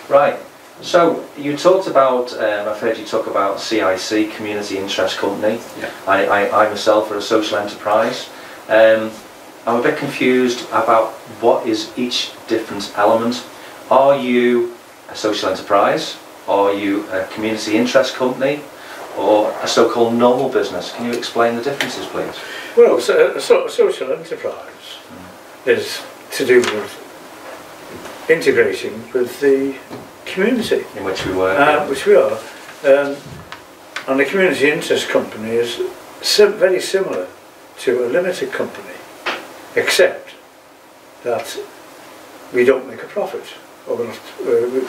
Right. So you talked about, I've heard you talk about CIC, Community Interest Company. Yeah. I myself are a social enterprise. I'm a bit confused about what is each different element. Are you a social enterprise? Are you a community interest company? Or a so-called normal business? Can you explain the differences, please? Well, so social enterprise is to do with integration with the community In which we work. which we are. And the community interest company is very similar to a limited company, except that we don't make a profit. Or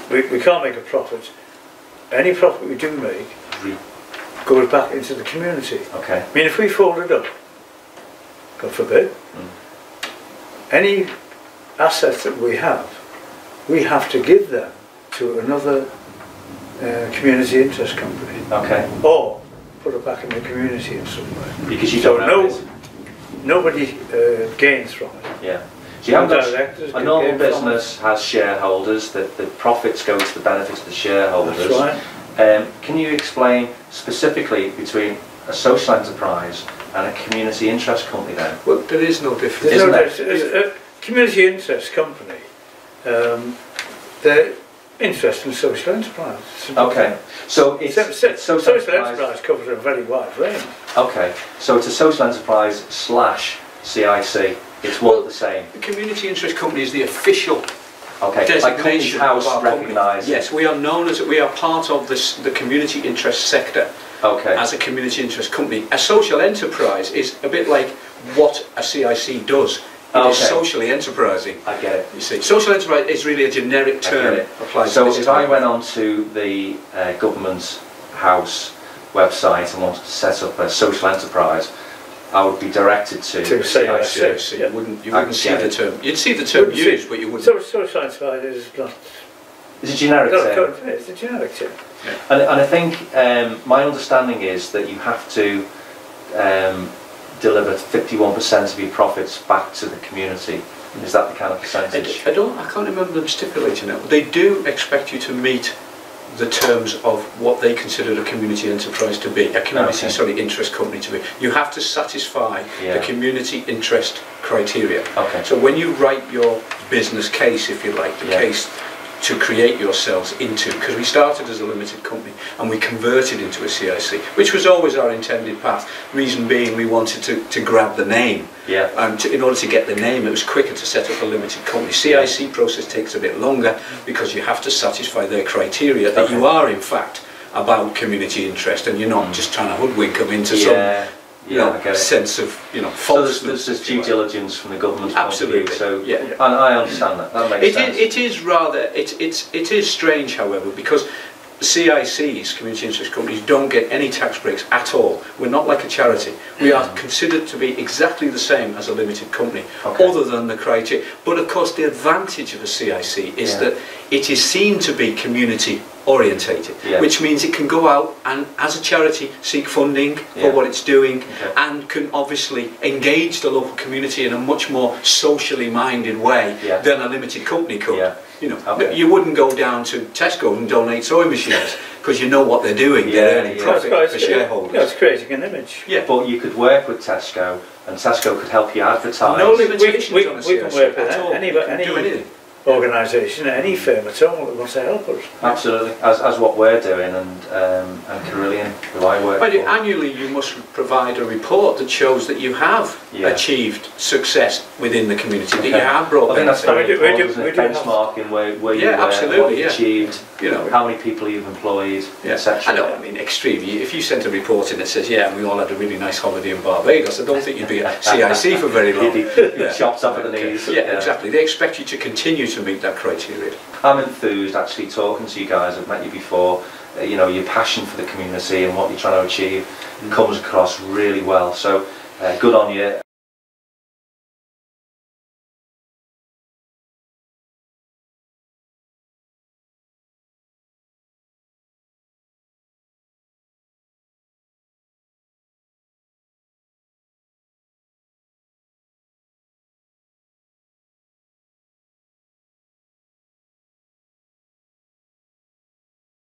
we can't make a profit. Any profit we do make goes back into the community. Okay. I mean, if we fold it up, God forbid, any assets that we have to give them to another community interest company. Okay. Or put it back in the community in some way. Because you don't know nobody gains from it. Yeah. So you haven't Directors a normal business has shareholders, the profits go to the benefit of the shareholders. That's right. Can you explain specifically between a social enterprise and a community interest company then? Well, there is no difference. Isn't there? There's a community interest company, they're interested in social enterprise. Okay. So it's social enterprise covers a very wide range. Okay. So it's a social enterprise / CIC. It's one the same. The community interest company is the official designation like Companies House of our recognised. Yes, we are known as, we are part of the community interest sector. Okay. As a community interest company. A social enterprise is a bit like what a CIC does. It is socially enterprising. I get it. You see, social enterprise is really a generic term applied so to this. if I went onto the Government House website and wanted to set up a social enterprise, I would be directed to CIC. You wouldn't see the term. You'd see the term used, but you wouldn't. Social enterprise is not. It's a generic term. It's a generic term. Yeah. And I think my understanding is that you have to deliver 51% of your profits back to the community. Is that the kind of percentage? I can't remember them stipulating it. They do expect you to meet the terms of what they consider a community enterprise to be, a community interest company to be. You have to satisfy the community interest criteria. Okay. So when you write your business case, if you like, the case to create yourselves into, because we started as a limited company and we converted into a CIC, which was always our intended path. Reason being, we wanted to grab the name. Yeah. And in order to get the name, it was quicker to set up a limited company. CIC process takes a bit longer because you have to satisfy their criteria that you are in fact about community interest and you're not just trying to hoodwink them into some sense of falseness. So there's due diligence from the government's Absolutely. point of view. So and I understand that. That makes sense. It is rather it is strange, however, because CICs, community interest companies, don't get any tax breaks at all. We're not like a charity. We are considered to be exactly the same as a limited company, other than the criteria. But of course, the advantage of a CIC is that it is seen to be community orientated, which means it can go out and, as a charity, seek funding for what it's doing, and can obviously engage the local community in a much more socially minded way than a limited company could. You know, you wouldn't go down to Tesco and donate sewing machines because you know what they're doing. They're earning profit for shareholders. Yeah, it's creating an image. Yeah, but you could work with Tesco, and Tesco could help you advertise. No limitations on a we can work with any organisation, any firm at all that wants to help us. Absolutely, as what we're doing, and Carillion, who I work for. Annually, you must provide a report that shows that you have achieved success within the community, that you have brought I think that's very important, isn't it? Benchmarking where you what you achieved, how many people you've employed, etc. I mean, extremely. If you sent a report in that says, we all had a really nice holiday in Barbados, I don't think you'd be at CIC for very long. You'd be chopped up at the knees. Yeah, exactly. They expect you to continue to meet that criteria. I'm enthused actually talking to you guys. I've met you before. Your passion for the community and what you're trying to achieve comes across really well. So good on you.